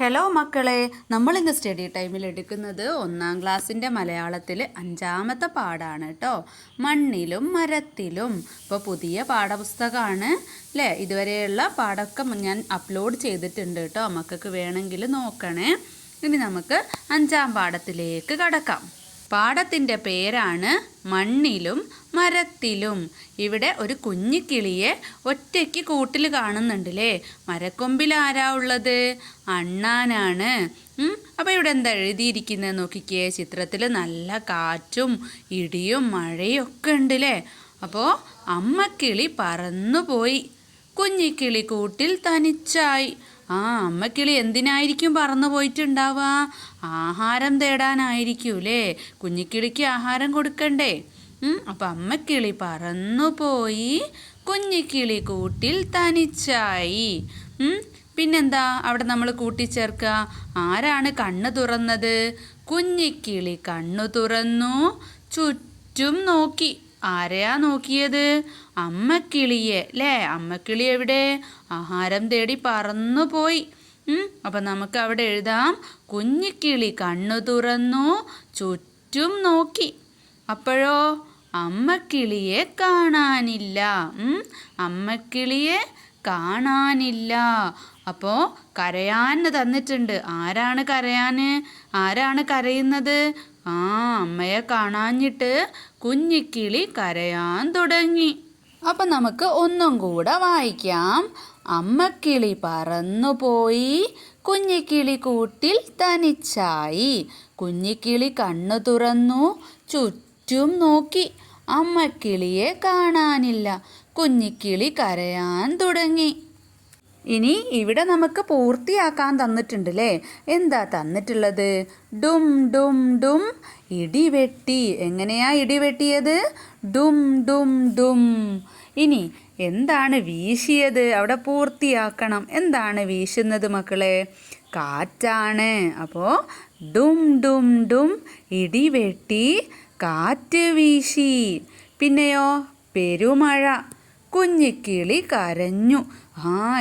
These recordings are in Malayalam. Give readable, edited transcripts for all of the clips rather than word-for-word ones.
ഹലോ മക്കളെ, നമ്മളിന്ന് സ്റ്റഡി ടൈമിൽ എടുക്കുന്നത് 1ാം ക്ലാസ്സിൻ്റെ മലയാളത്തിൽ 5ാമത്തെ പാഠമാണ് കേട്ടോ. മണ്ണിലും മരത്തിലും. ഇപ്പോൾ പുതിയ പാഠപുസ്തകമാണ് അല്ലേ. ഇതുവരെയുള്ള പാഠമൊക്കെ ഞാൻ അപ്ലോഡ് ചെയ്തിട്ടുണ്ട് കേട്ടോ. മക്കൾക്ക് വേണമെങ്കിൽ നോക്കണേ. ഇനി നമുക്ക് 5ാം പാഠത്തിലേക്ക് കടക്കാം. പാഠത്തിൻ്റെ പേരാണ് മണ്ണിലും മരത്തിലും. ഇവിടെ ഒരു കുഞ്ഞിക്കിളിയെ ഒറ്റയ്ക്ക് കൂട്ടിൽ കാണുന്നുണ്ടല്ലേ. മരക്കൊമ്പിൽ ആരാ ഉള്ളത്? അണ്ണാനാണ്. അപ്പോൾ ഇവിടെ എന്താ എഴുതിയിരിക്കുന്നത് നോക്കിക്കേ. ചിത്രത്തിൽ നല്ല കാറ്റും ഇടിയും മഴയും ഒക്കെ ഉണ്ടല്ലേ. അപ്പോൾ അമ്മക്കിളി പറന്നുപോയി, കുഞ്ഞിക്കിളി കൂട്ടിൽ തനിച്ചായി. അമ്മക്കിളി എന്തിനായിരിക്കും പറന്നു പോയിട്ടുണ്ടാവുക? ആഹാരം തേടാനായിരിക്കൂലേ. കുഞ്ഞിക്കിളിക്ക് ആഹാരം കൊടുക്കണ്ടേ. അപ്പം അമ്മക്കിളി പറന്നുപോയി, കുഞ്ഞിക്കിളി കൂട്ടിൽ തനിച്ചായി. പിന്നെന്താ അവിടെ നമ്മൾ കൂട്ടിച്ചേർക്കുക? ആരാണ് കണ്ണു തുറന്നത്? കുഞ്ഞിക്കിളി കണ്ണു തുറന്നു, ചുറ്റും നോക്കി. ആരെയാ നോക്കിയത്? അമ്മക്കിളിയെ അല്ലേ. അമ്മക്കിളി എവിടെ? ആഹാരം തേടി പറന്നുപോയി. അപ്പം നമുക്ക് അവിടെ എഴുതാം, കുഞ്ഞിക്കിളി കണ്ണു തുറന്നു, ചുറ്റും നോക്കി. അപ്പോഴോ അമ്മക്കിളിയെ കാണാനില്ല. അമ്മക്കിളിയെ കാണാനില്ല. അപ്പോൾ കരയാൻ തന്നിട്ടുണ്ട്. ആരാണ് കരയാൻ? ആരാണ് കരയുന്നത്? അമ്മയെ കാണാഞ്ഞിട്ട് കുഞ്ഞിക്കിളി കരയാൻ തുടങ്ങി. അപ്പം നമുക്ക് ഒന്നും കൂടെ വായിക്കാം. അമ്മക്കിളി പറന്നുപോയി, കുഞ്ഞിക്കിളി കൂട്ടിൽ തനിച്ചായി. കുഞ്ഞിക്കിളി കണ്ണു തുറന്നു, ചുറ്റും നോക്കി. അമ്മക്കിളിയെ കാണാനില്ല. കുഞ്ഞിക്കിളി കരയാൻ തുടങ്ങി. ഇനി ഇവിടെ നമുക്ക് പൂർത്തിയാക്കാൻ തന്നിട്ടുണ്ട് അല്ലേ. എന്താ തന്നിട്ടുള്ളത്? ഡും ഡും ഡും ഇടിവെട്ടി. എങ്ങനെയാ ഇടിവെട്ടിയത്? ഡും ഡും ഡും. ഇനി എന്താണ് വീശിയത്? അവിടെ പൂർത്തിയാക്കണം. എന്താണ് വീശുന്നത് മക്കളെ? കാറ്റാണ്. അപ്പോൾ ഡും ഡും ഡും ഇടിവെട്ടി, കാറ്റ് വീശി. പിന്നെയോ പെരുമഴ. കുഞ്ഞിക്കിളി കരഞ്ഞു.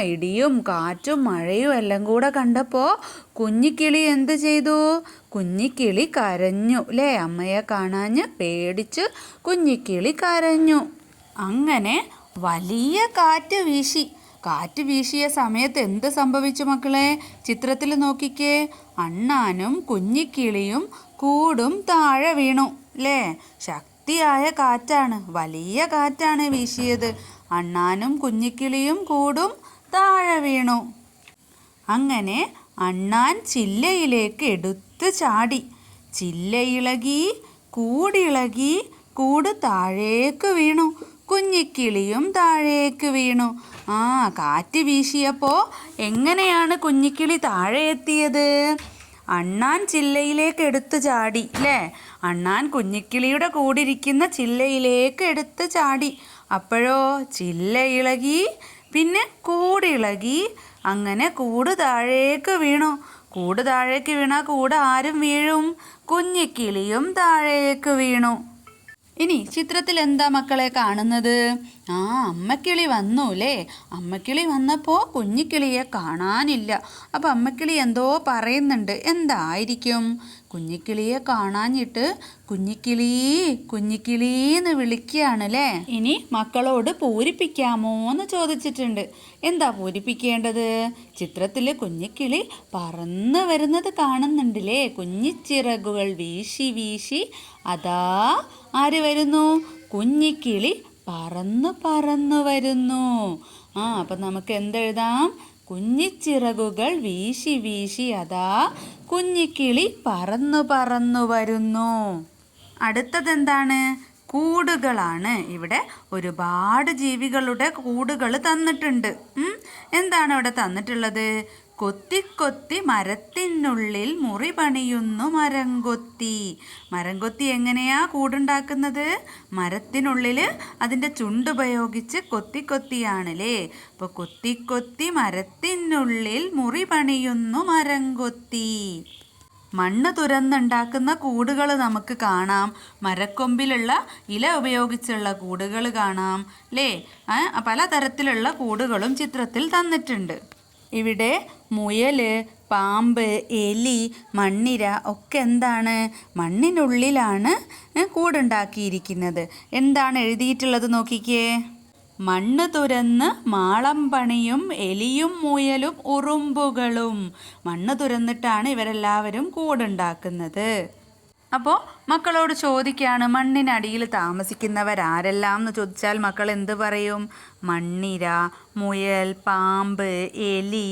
ഇടിയും കാറ്റും മഴയും എല്ലാം കൂടെ കണ്ടപ്പോൾ കുഞ്ഞിക്കിളി എന്ത് ചെയ്തു? കുഞ്ഞിക്കിളി കരഞ്ഞു അല്ലേ. അമ്മയെ കാണാഞ്ഞ് പേടിച്ച് കുഞ്ഞിക്കിളി കരഞ്ഞു. അങ്ങനെ വലിയ കാറ്റ് വീശി. കാറ്റ് വീശിയ സമയത്ത് എന്ത് സംഭവിച്ചു മക്കളെ? ചിത്രത്തിൽ നോക്കിക്കേ. അണ്ണാനും കുഞ്ഞിക്കിളിയും കൂടും താഴെ വീണു അല്ലേ. ശക്തിയായ കാറ്റാണ്, വലിയ കാറ്റാണ് വീശിയത്. അണ്ണാനും കുഞ്ഞിക്കിളിയും കൂടും താഴെ വീണു. അങ്ങനെ അണ്ണാൻ ചില്ലയിലേക്ക് എടുത്ത് ചാടി. ചില്ലയിളകി, കൂടിളകി, കൂട് താഴേക്ക് വീണു. കുഞ്ഞിക്കിളിയും താഴേക്ക് വീണു. കാറ്റ് വീശിയപ്പോൾ എങ്ങനെയാണ് കുഞ്ഞിക്കിളി താഴെ എത്തിയത്? അണ്ണാൻ ചില്ലയിലേക്ക് എടുത്ത് ചാടി അല്ലേ. അണ്ണാൻ കുഞ്ഞിക്കിളിയുടെ കൂടിരിക്കുന്ന ചില്ലയിലേക്ക് എടുത്ത് ചാടി. അപ്പോഴോ ചില്ല ഇളകി, പിന്നെ കൂടിളകി. അങ്ങനെ കൂട് താഴേക്ക് വീണു. കൂട് താഴേക്ക് വീണാൽ കൂട് ആരും വീഴും? കുഞ്ഞിക്കിളിയും താഴേക്ക് വീണു. ഇനി ചിത്രത്തിൽ എന്താ മക്കളെ കാണുന്നത്? അമ്മക്കിളി വന്നു അല്ലേ. അമ്മക്കിളി വന്നപ്പോൾ കുഞ്ഞിക്കിളിയെ കാണാനില്ല. അപ്പം അമ്മക്കിളി എന്തോ പറയുന്നുണ്ട്. എന്തായിരിക്കും? കുഞ്ഞിക്കിളിയെ കാണാഞ്ഞിട്ട് കുഞ്ഞിക്കിളി കുഞ്ഞിക്കിളി എന്ന് വിളിക്കുകയാണ് അല്ലേ. ഇനി മക്കളോട് പൂരിപ്പിക്കാമോ എന്ന് ചോദിച്ചിട്ടുണ്ട്. എന്താ പൂരിപ്പിക്കേണ്ടത്? ചിത്രത്തിൽ കുഞ്ഞിക്കിളി പറന്ന് വരുന്നത് കാണുന്നുണ്ടല്ലേ. കുഞ്ഞിച്ചിറകുകൾ വീശി വീശി അതാ ആര് വരുന്നു? കുഞ്ഞിക്കിളി പറന്നു പറന്നു വരുന്നു. അപ്പം നമുക്ക് എന്തെഴുതാം? കുഞ്ഞിച്ചിറകുകൾ വീശി വീശി അതാ കുഞ്ഞിക്കിളി പറന്നു പറന്നു വരുന്നു. അടുത്തതെന്താണ്? കൂടുകളാണ്. ഇവിടെ ഒരുപാട് ജീവികളുടെ കൂടുകൾ തന്നിട്ടുണ്ട്. എന്താണ് ഇവിടെ തന്നിട്ടുള്ളത്? കൊത്തിക്കൊത്തി മരത്തിനുള്ളിൽ മുറി പണിയുന്നു മരംകൊത്തി. മരംകൊത്തി എങ്ങനെയാ കൂടുണ്ടാക്കുന്നത്? മരത്തിനുള്ളിൽ അതിൻ്റെ ചുണ്ടുപയോഗിച്ച് കൊത്തിക്കൊത്തിയാണല്ലേ. അപ്പോൾ കൊത്തിക്കൊത്തി മരത്തിനുള്ളിൽ മുറി പണിയുന്നു മരംകൊത്തി. മണ്ണ് തുരന്നുണ്ടാക്കുന്ന കൂടുകൾ നമുക്ക് കാണാം. മരക്കൊമ്പിലുള്ള ഇല ഉപയോഗിച്ചുള്ള കൂടുകൾ കാണാം അല്ലേ. പലതരത്തിലുള്ള കൂടുകളും ചിത്രത്തിൽ തന്നിട്ടുണ്ട്. ഇവിടെ മുയൽ, പാമ്പ്, എലി, മണ്ണിര ഒക്കെ എന്താണ്? മണ്ണിനുള്ളിലാണ് കൂടുണ്ടാക്കിയിരിക്കുന്നത്. എന്താണ് എഴുതിയിട്ടുള്ളത് നോക്കിക്കേ. മണ്ണ് തുരന്ന് മാളം പണിയും എലിയും മുയലും ഉറുമ്പുകളും. മണ്ണ് തുരന്നിട്ടാണ് ഇവരെല്ലാവരും കൂടുണ്ടാക്കുന്നത്. അപ്പോൾ മക്കളോട് ചോദിക്കുകയാണ്, മണ്ണിനടിയിൽ താമസിക്കുന്നവരാരെല്ലാം എന്ന് ചോദിച്ചാൽ മക്കൾ എന്ത് പറയും? മണ്ണിര, മുയൽ, പാമ്പ്, എലി,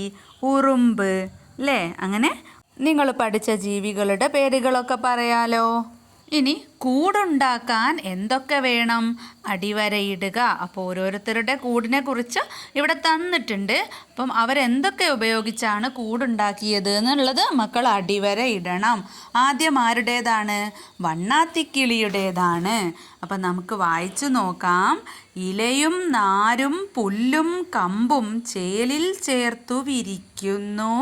ഉറുമ്പ്, അല്ലേ? അങ്ങനെ നിങ്ങൾ പഠിച്ച ജീവികളുടെ പേരുകളൊക്കെ പറയാലോ. ഇനി കൂടുണ്ടാക്കാൻ എന്തൊക്കെ വേണം? അടിവരയിടുക. അപ്പോൾ ഓരോരുത്തരുടെ കൂടിനെ കുറിച്ച് ഇവിടെ തന്നിട്ടുണ്ട്. അപ്പം അവരെന്തൊക്കെ ഉപയോഗിച്ചാണ് കൂടുണ്ടാക്കിയത് എന്നുള്ളത് മക്കൾ അടിവര ഇടണം. ആദ്യം ആരുടേതാണ്? വണ്ണാത്തിക്കിളിയുടേതാണ്. അപ്പം നമുക്ക് വായിച്ചു നോക്കാം. ഇലയും നാരും പുല്ലും കമ്പും ചേലിൽ ചേർത്തു വിരിക്കുന്നു,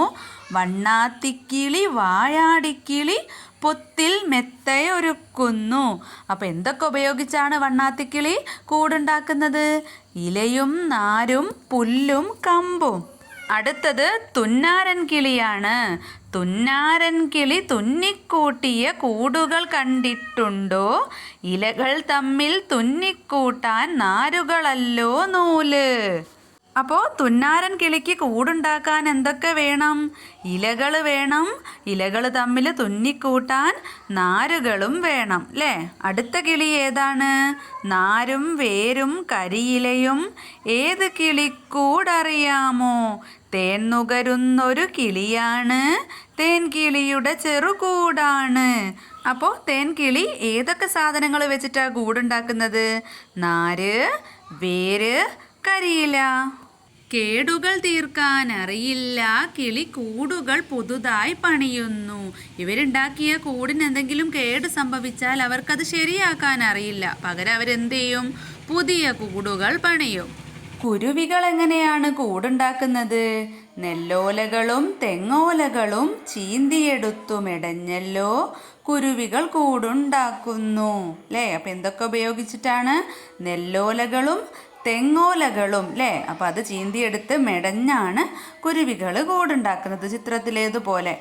വണ്ണാത്തിക്കിളി വായാടിക്കിളി പൊത്തിൽ മെത്തയൊരുക്കുന്നു. അപ്പോൾ എന്തൊക്കെ ഉപയോഗിച്ചാണ് വണ്ണാത്തിക്കിളി കൂടുണ്ടാക്കുന്നത്? ഇലയും നാരും പുല്ലും കമ്പും. അടുത്തത് തുന്നാരൻ കിളിയാണ്. തുന്നാരൻ കിളി തുന്നിക്കൂട്ടിയ കൂടുകൾ കണ്ടിട്ടുണ്ടോ? ഇലകൾ തമ്മിൽ തുന്നിക്കൂട്ടാൻ നാരുകളല്ലോ നൂല്. അപ്പോൾ തുന്നാരൻ കിളിക്ക് കൂടുണ്ടാക്കാൻ എന്തൊക്കെ വേണം? ഇലകൾ വേണം, ഇലകൾ തമ്മിൽ തുന്നിക്കൂട്ടാൻ നാരുകളും വേണം, അല്ലേ? അടുത്ത കിളി ഏതാണ്? നാരും വേരും കരിയിലയും. ഏത് കിളിക്കൂടറിയാമോ? തേൻ നുകരുന്നൊരു കിളിയാണ്, തേൻ കിളിയുടെ ചെറുകൂടാണ്. അപ്പോൾ തേൻ കിളി ഏതൊക്കെ സാധനങ്ങൾ വെച്ചിട്ടാണ് കൂടുണ്ടാക്കുന്നത്? നാര്, വേര്, കരിയില. കേടുകൾ തീർക്കാൻ അറിയില്ല കിളി കൂടുകൾ പുതുതായി പണിയുന്നു. ഇവരുണ്ടാക്കിയ കൂടിന് എന്തെങ്കിലും കേട് സംഭവിച്ചാൽ അവർക്കത് ശരിയാക്കാൻ അറിയില്ല. പകരം അവരെന്ത് ചെയ്യും? പുതിയ കൂടുകൾ പണിയും. കുരുവികൾ എങ്ങനെയാണ് കൂടുണ്ടാക്കുന്നത്? നെല്ലോലകളും തെങ്ങോലകളും ചീന്തിയെടുത്തു മെടഞ്ഞല്ലോ കുരുവികൾ കൂടുണ്ടാക്കുന്നു, അല്ലേ? അപ്പം എന്തൊക്കെ ഉപയോഗിച്ചിട്ടാണ്? നെല്ലോലകളും തെങ്ങോലകളും, അല്ലേ? അപ്പോൾ അത് ചീന്തിയെടുത്ത് മെടഞ്ഞാണ് കുരുവികൾ കൂടുണ്ടാക്കുന്നത്, ചിത്രത്തിലേതുപോലെ.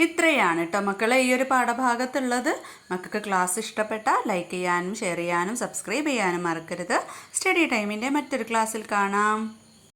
ഇത്രയാണ് കേട്ടോ മക്കളെ ഈ ഒരു പാഠഭാഗത്തുള്ളത്. മക്കൾക്ക് ക്ലാസ് ഇഷ്ടപ്പെട്ടാൽ ലൈക്ക് ചെയ്യാനും ഷെയർ ചെയ്യാനും സബ്സ്ക്രൈബ് ചെയ്യാനും മറക്കരുത്. സ്റ്റഡി ടൈമിൻ്റെ മറ്റൊരു ക്ലാസ്സിൽ കാണാം.